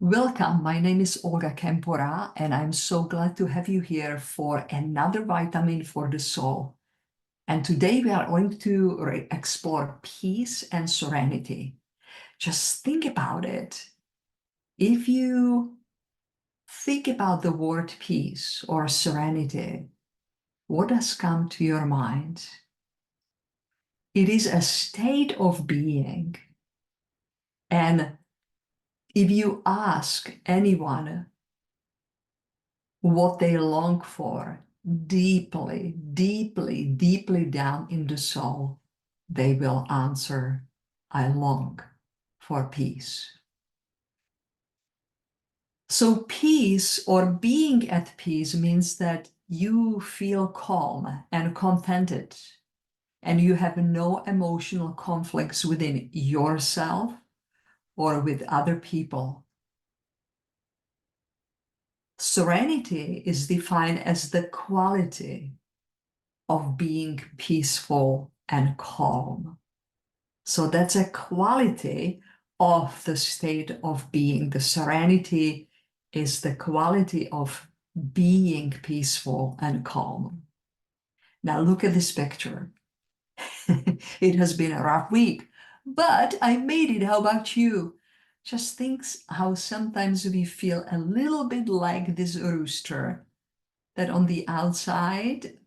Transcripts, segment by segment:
Welcome, my name is Olga Kempora, and I'm so glad to have you here for another vitamin for the soul. And today we are going to explore peace and serenity. Just think about it. If you think about the word peace or serenity, what does come to your mind? It is a state of being. And if you ask anyone what they long for deeply, deeply, deeply down in the soul, they will answer, I long for peace. So peace or being at peace means that you feel calm and contented and you have no emotional conflicts within yourself or with other people. Serenity is defined as the quality of being peaceful and calm. So that's a quality of the state of being. The serenity is the quality of being peaceful and calm. Now look at this picture. It has been a rough week, but I made it. How about you? Just think how sometimes we feel a little bit like this rooster, that on the outside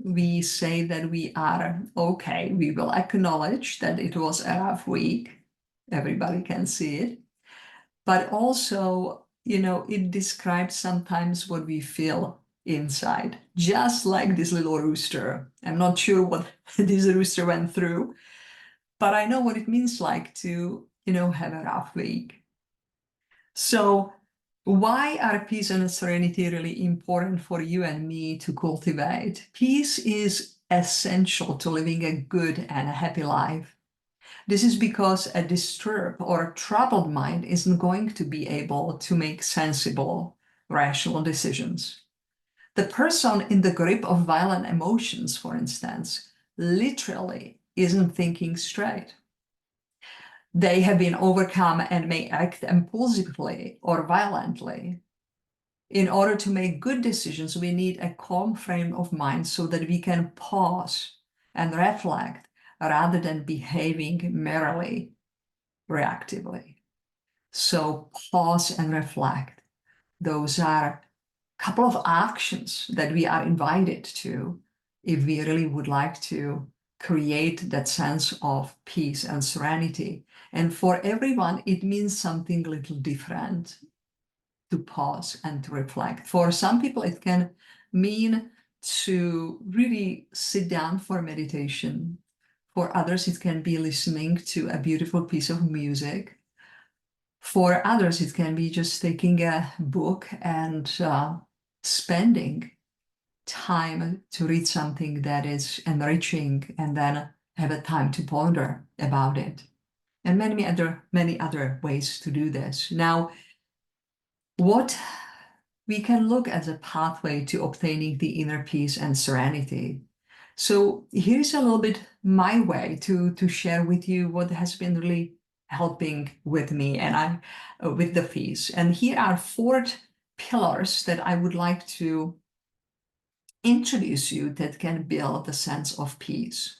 we say that we are okay. We will acknowledge that it was a rough week. Everybody can see it. But also, it describes sometimes what we feel inside, just like this little rooster. I'm not sure what this rooster went through, but I know what it means like to, have a rough week. So why are peace and serenity really important for you and me to cultivate? Peace is essential to living a good and a happy life. This is because a disturbed or a troubled mind isn't going to be able to make sensible, rational decisions. The person in the grip of violent emotions, for instance, literally isn't thinking straight. They have been overcome and may act impulsively or violently. In order to make good decisions, we need a calm frame of mind so that we can pause and reflect rather than behaving merely reactively. So pause and reflect. Those are a couple of actions that we are invited to if we really would like to create that sense of peace and serenity. And for everyone, it means something a little different to pause and to reflect. For some people, it can mean to really sit down for meditation. For others, it can be listening to a beautiful piece of music. For others, it can be just taking a book and spending time to read something that is enriching and then have a time to ponder about it. And many other ways to do this. Now, what we can look as a pathway to obtaining the inner peace and serenity. So here's a little bit my way to share with you what has been really helping with me and with the peace. And here are 4 pillars that I would like to introduce you that can build a sense of peace.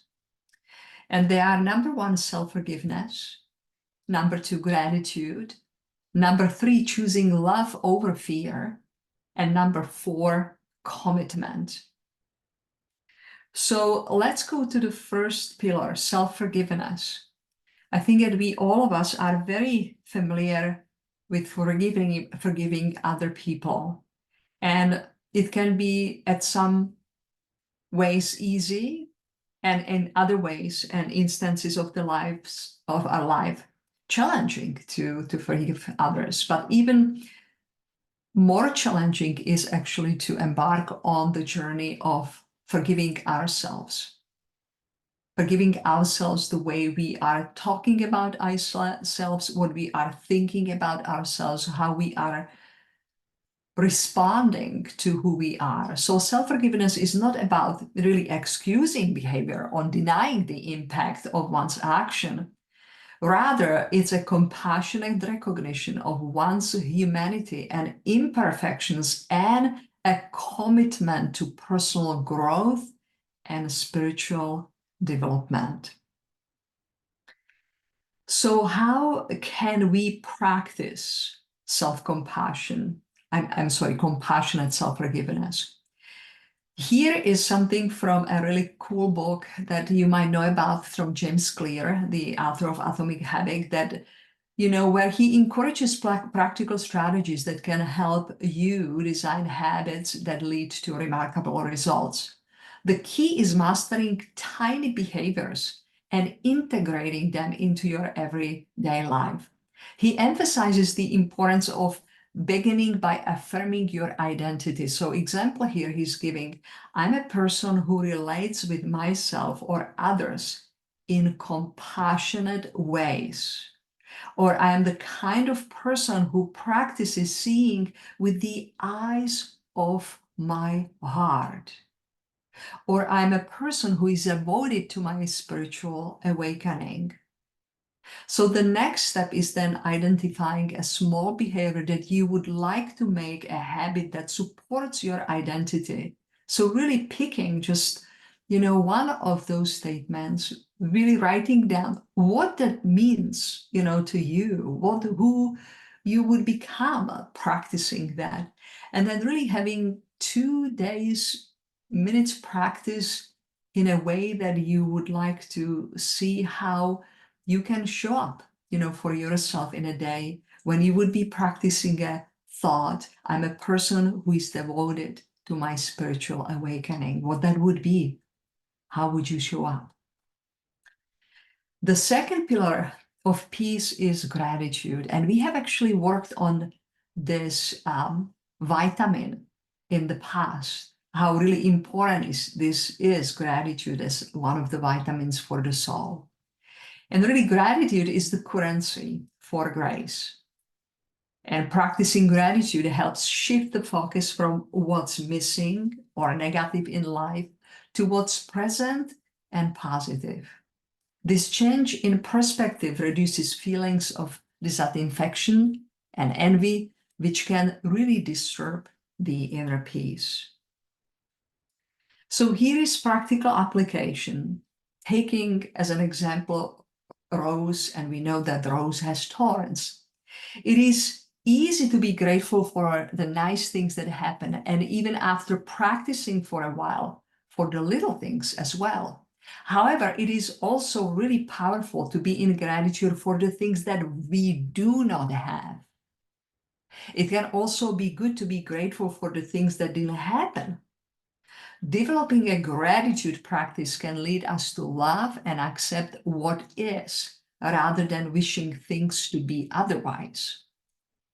And they are: number 1, self-forgiveness; number 2, gratitude; number 3, choosing love over fear; and number 4, commitment. So let's go to the first pillar, self-forgiveness. I think that all of us are very familiar with forgiving other people. And it can be at some ways easy, and in other ways and instances of our life challenging to forgive others. But even more challenging is actually to embark on the journey of forgiving ourselves. Forgiving ourselves the way we are talking about ourselves, what we are thinking about ourselves, how we are responding to who we are. So self-forgiveness is not about really excusing behavior or denying the impact of one's action, Rather, it's a compassionate recognition of one's humanity and imperfections and a commitment to personal growth and spiritual development. So, how can we practice self-compassion? I'm sorry, compassionate self-forgiveness. Here is something from a really cool book that you might know about from James Clear, the author of Atomic Habit, that where he encourages practical strategies that can help you design habits that lead to remarkable results. The key is mastering tiny behaviors and integrating them into your everyday life. He emphasizes the importance of beginning by affirming your identity. So, example here he's giving, I'm a person who relates with myself or others in compassionate ways. Or I am the kind of person who practices seeing with the eyes of my heart. Or I'm a person who is devoted to my spiritual awakening. So the next step is then identifying a small behavior that you would like to make a habit that supports your identity. So really picking just, one of those statements, really writing down what that means, to you, who you would become practicing that. And then really having 2 days, minutes practice in a way that you would like to see how you can show up, for yourself in a day when you would be practicing a thought, I'm a person who is devoted to my spiritual awakening. What that would be, how would you show up? The second pillar of peace is gratitude. And we have actually worked on this vitamin in the past, how really important this is gratitude as one of the vitamins for the soul. And really, gratitude is the currency for grace. And practicing gratitude helps shift the focus from what's missing or negative in life to what's present and positive. This change in perspective reduces feelings of dissatisfaction and envy, which can really disturb the inner peace. So here is practical application, taking as an example Rose, and we know that Rose has thorns. It is easy to be grateful for the nice things that happen, and even after practicing for a while, for the little things as well. However, it is also really powerful to be in gratitude for the things that we do not have. It can also be good to be grateful for the things that didn't happen. Developing a gratitude practice can lead us to love and accept what is, rather than wishing things to be otherwise.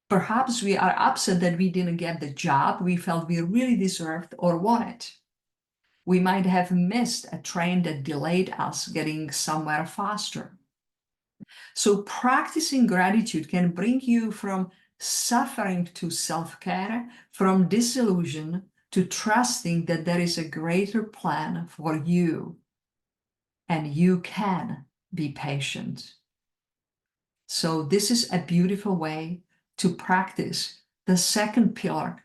Perhaps we are upset that we didn't get the job we felt we really deserved or wanted. We might have missed a train that delayed us getting somewhere faster. So practicing gratitude can bring you from suffering to self-care, from disillusion to trusting that there is a greater plan for you, and you can be patient. So this is a beautiful way to practice the second pillar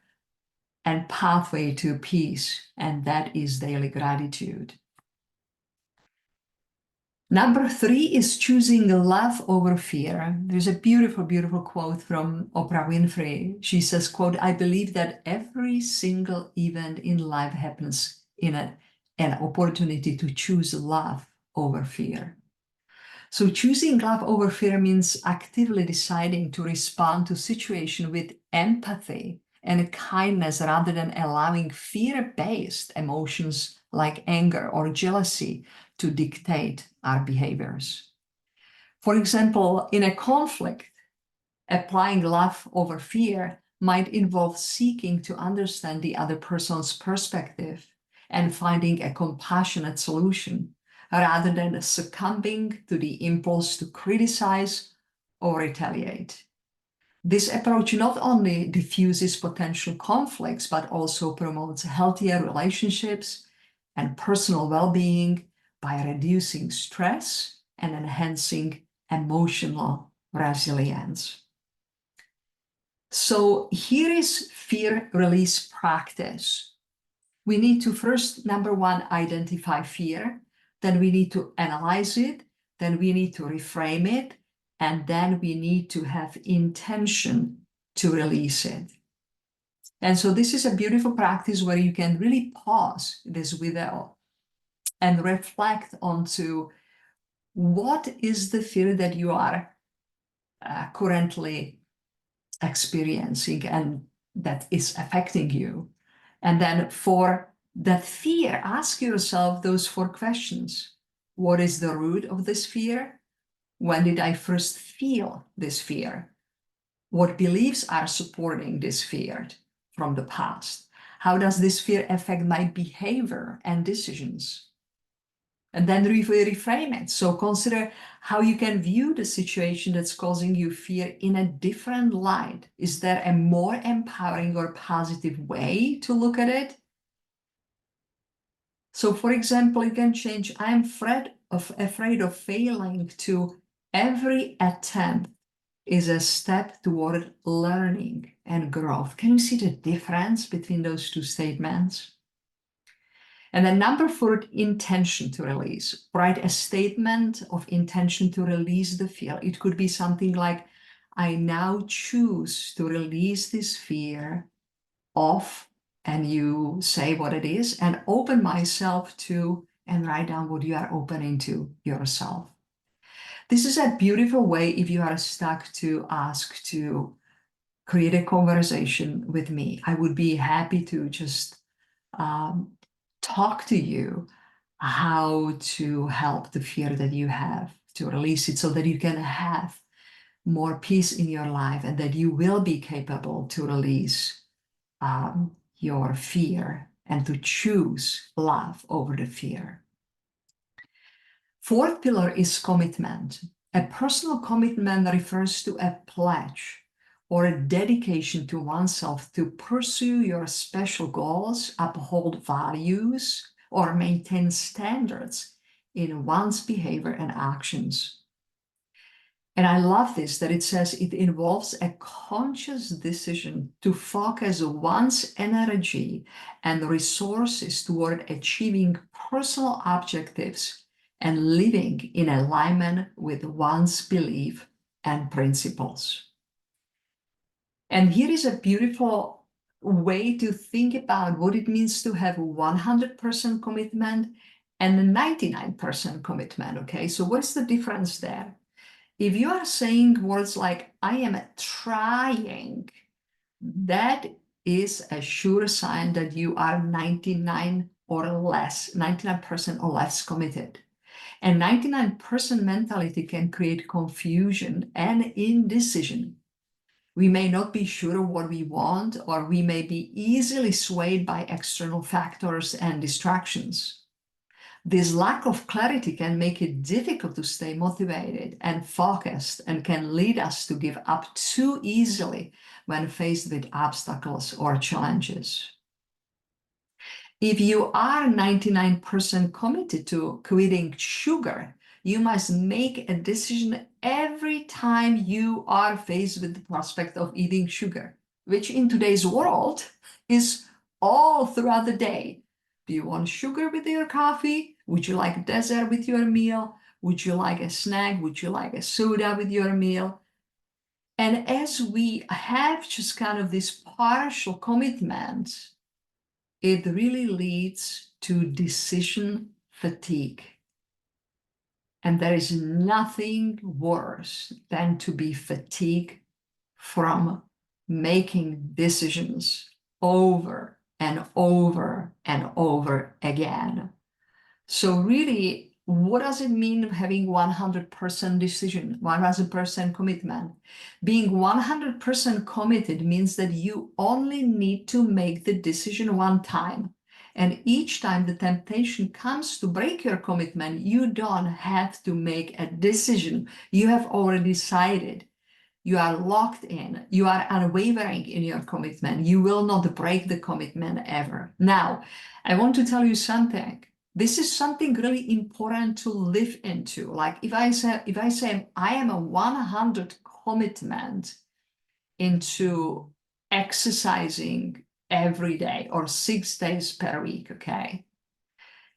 and pathway to peace, and that is daily gratitude. Number 3 is choosing love over fear. There's a beautiful, beautiful quote from Oprah Winfrey. She says, quote, I believe that every single event in life happens in an opportunity to choose love over fear. So choosing love over fear means actively deciding to respond to situation with empathy and kindness rather than allowing fear-based emotions like anger or jealousy to dictate our behaviors. For example, in a conflict, applying love over fear might involve seeking to understand the other person's perspective and finding a compassionate solution, rather than succumbing to the impulse to criticize or retaliate. This approach not only diffuses potential conflicts, but also promotes healthier relationships and personal well-being by reducing stress and enhancing emotional resilience. So here is fear release practice. We need to first, number one, identify fear. Then we need to analyze it. Then we need to reframe it. And then we need to have intention to release it. And so this is a beautiful practice where you can really pause this video and reflect onto what is the fear that you are currently experiencing and that is affecting you. And then for that fear, ask yourself those 4 questions. What is the root of this fear? When did I first feel this fear? What beliefs are supporting this fear from the past? How does this fear affect my behavior and decisions? And then reframe it. So consider how you can view the situation that's causing you fear in a different light. Is there a more empowering or positive way to look at it? So for example, you can change, I'm afraid of failing, to every attempt is a step toward learning and growth. Can you see the difference between those 2 statements? And then number 4, intention to release. Write a statement of intention to release the fear. It could be something like, I now choose to release this fear of, and you say what it is, and open myself to, and write down what you are opening to yourself. This is a beautiful way, if you are stuck, to ask to create a conversation with me. I would be happy to just talk to you how to help the fear that you have, to release it so that you can have more peace in your life and that you will be capable to release your fear and to choose love over the fear. 4th pillar is commitment. A personal commitment refers to a pledge or a dedication to oneself to pursue your special goals, uphold values, or maintain standards in one's behavior and actions. And I love this, that it says it involves a conscious decision to focus one's energy and resources toward achieving personal objectives and living in alignment with one's belief and principles. And here is a beautiful way to think about what it means to have 100% commitment and 99% commitment, okay? So what's the difference there? If you are saying words like, I am trying, that is a sure sign that you are 99% or less committed. And 99% mentality can create confusion and indecision. We may not be sure of what we want, or we may be easily swayed by external factors and distractions. This lack of clarity can make it difficult to stay motivated and focused, and can lead us to give up too easily when faced with obstacles or challenges. If you are 99% committed to quitting sugar, you must make a decision every time you are faced with the prospect of eating sugar, which in today's world is all throughout the day. Do you want sugar with your coffee? Would you like dessert with your meal? Would you like a snack? Would you like a soda with your meal? And as we have just kind of this partial commitment, it really leads to decision fatigue. And there is nothing worse than to be fatigued from making decisions over and over and over again. So really, what does it mean having 100% decision, 100% commitment? Being 100% committed means that you only need to make the decision one time. And each time the temptation comes to break your commitment, you don't have to make a decision. You have already decided. You are locked in. You are unwavering in your commitment. You will not break the commitment ever. Now, I want to tell you something. this is something really important to live into. Like if I say I am a 100 commitment into exercising every day or 6 days per week, okay?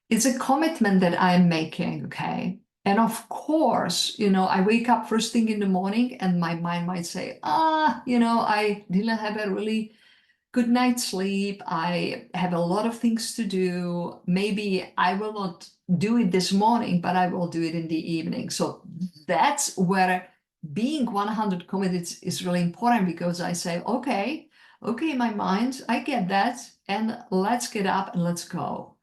It's a commitment that I'm making, okay? And of course, I wake up first thing in the morning and my mind might say, I didn't have a really good night's sleep. I have a lot of things to do. Maybe I will not do it this morning, but I will do it in the evening. So that's where being 100 committed is really important, because I say, okay, my mind, I get that. And let's get up and let's go.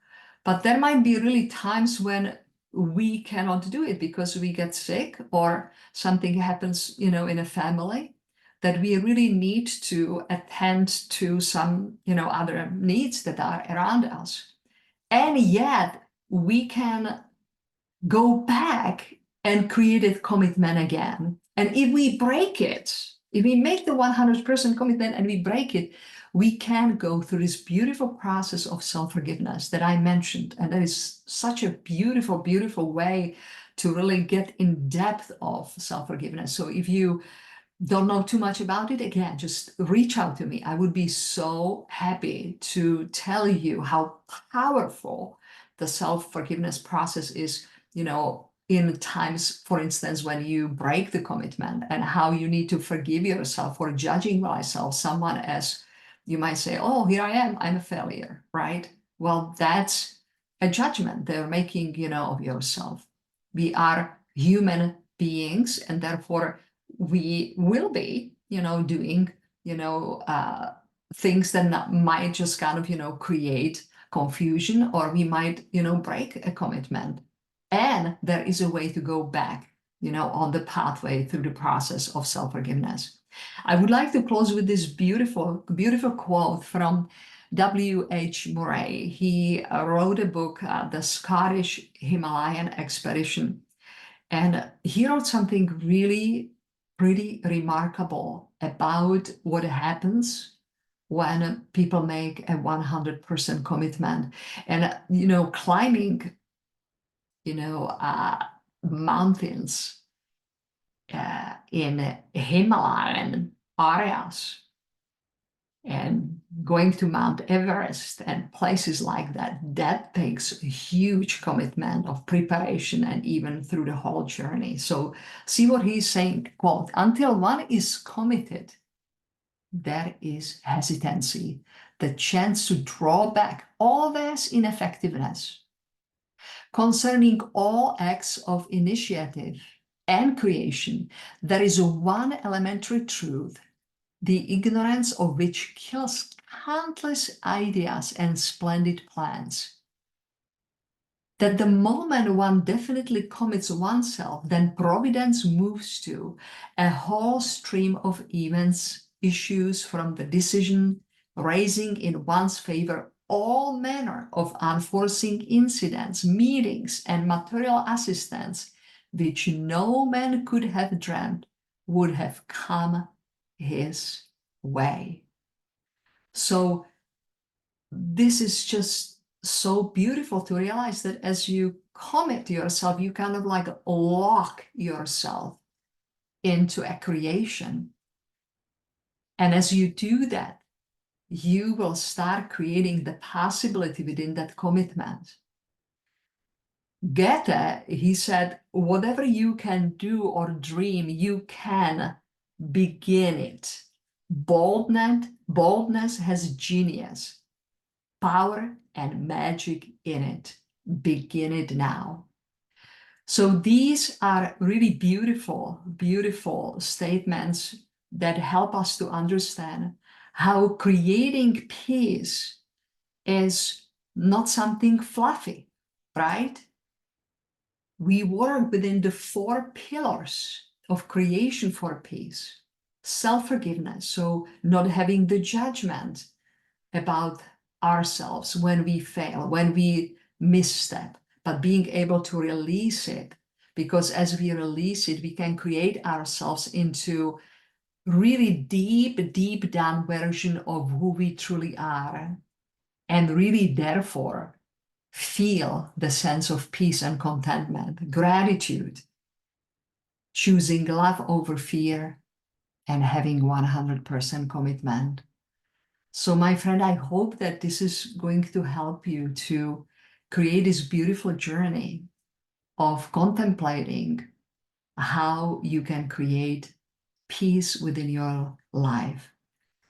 But there might be really times when we cannot do it because we get sick or something happens, in a family, that we really need to attend to some, other needs that are around us. And yet we can go back and create a commitment again. And if we break it, if we make the 100% commitment and we break it, we can go through this beautiful process of self-forgiveness that I mentioned. And that is such a beautiful, beautiful way to really get in depth of self-forgiveness. So if you don't know too much about it, again, just reach out to me. I would be so happy to tell you how powerful the self-forgiveness process is, in times, for instance, when you break the commitment, and how you need to forgive yourself for judging myself, someone as you might say, oh, here I am, I'm a failure, right? Well, that's a judgment they're making, of yourself. We are human beings, and therefore we will be, doing, things that might just kind of, create confusion, or we might, break a commitment. And there is a way to go back, on the pathway through the process of self-forgiveness. I would like to close with this beautiful, beautiful quote from W.H. Murray. He wrote a book, The Scottish Himalayan Expedition. And he wrote something really pretty remarkable about what happens when people make a 100% commitment. And, climbing, mountains in Himalayan areas, and going to Mount Everest and places like that, that takes a huge commitment of preparation and even through the whole journey. So see what he's saying, quote, until one is committed, there is hesitancy, the chance to draw back all this ineffectiveness. Concerning all acts of initiative and creation, there is one elementary truth, the ignorance of which kills countless ideas and splendid plans. That the moment one definitely commits oneself, then providence moves to a whole stream of events, issues from the decision, raising in one's favor all manner of unforeseen incidents, meetings, and material assistance, which no man could have dreamt would have come his way. So this is just so beautiful to realize that as you commit yourself, you kind of like lock yourself into a creation. And as you do that, you will start creating the possibility within that commitment. Goethe, he said, whatever you can do or dream, you can begin it. Boldness has genius, power and magic in it. Begin it now. So these are really beautiful, beautiful statements that help us to understand how creating peace is not something fluffy, right? We work within the 4 pillars of creation for peace. Self-forgiveness, so not having the judgment about ourselves when we fail, when we misstep, but being able to release it, because as we release it, we can create ourselves into really deep, deep down version of who we truly are. And really, therefore, feel the sense of peace and contentment, gratitude, choosing love over fear, and having 100% commitment. So, my friend, I hope that this is going to help you to create this beautiful journey of contemplating how you can create peace within your life.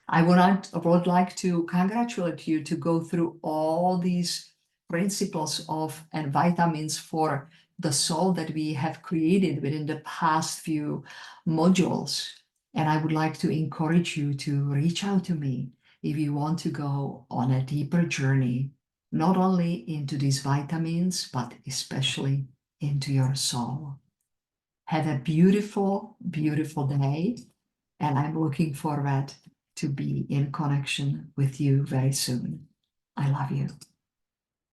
I would like to congratulate you to go through all these principles of and vitamins for the soul that we have created within the past few modules. And I would like to encourage you to reach out to me if you want to go on a deeper journey, not only into these vitamins, but especially into your soul. Have a beautiful, beautiful day. And I'm looking forward to be in connection with you very soon. I love you.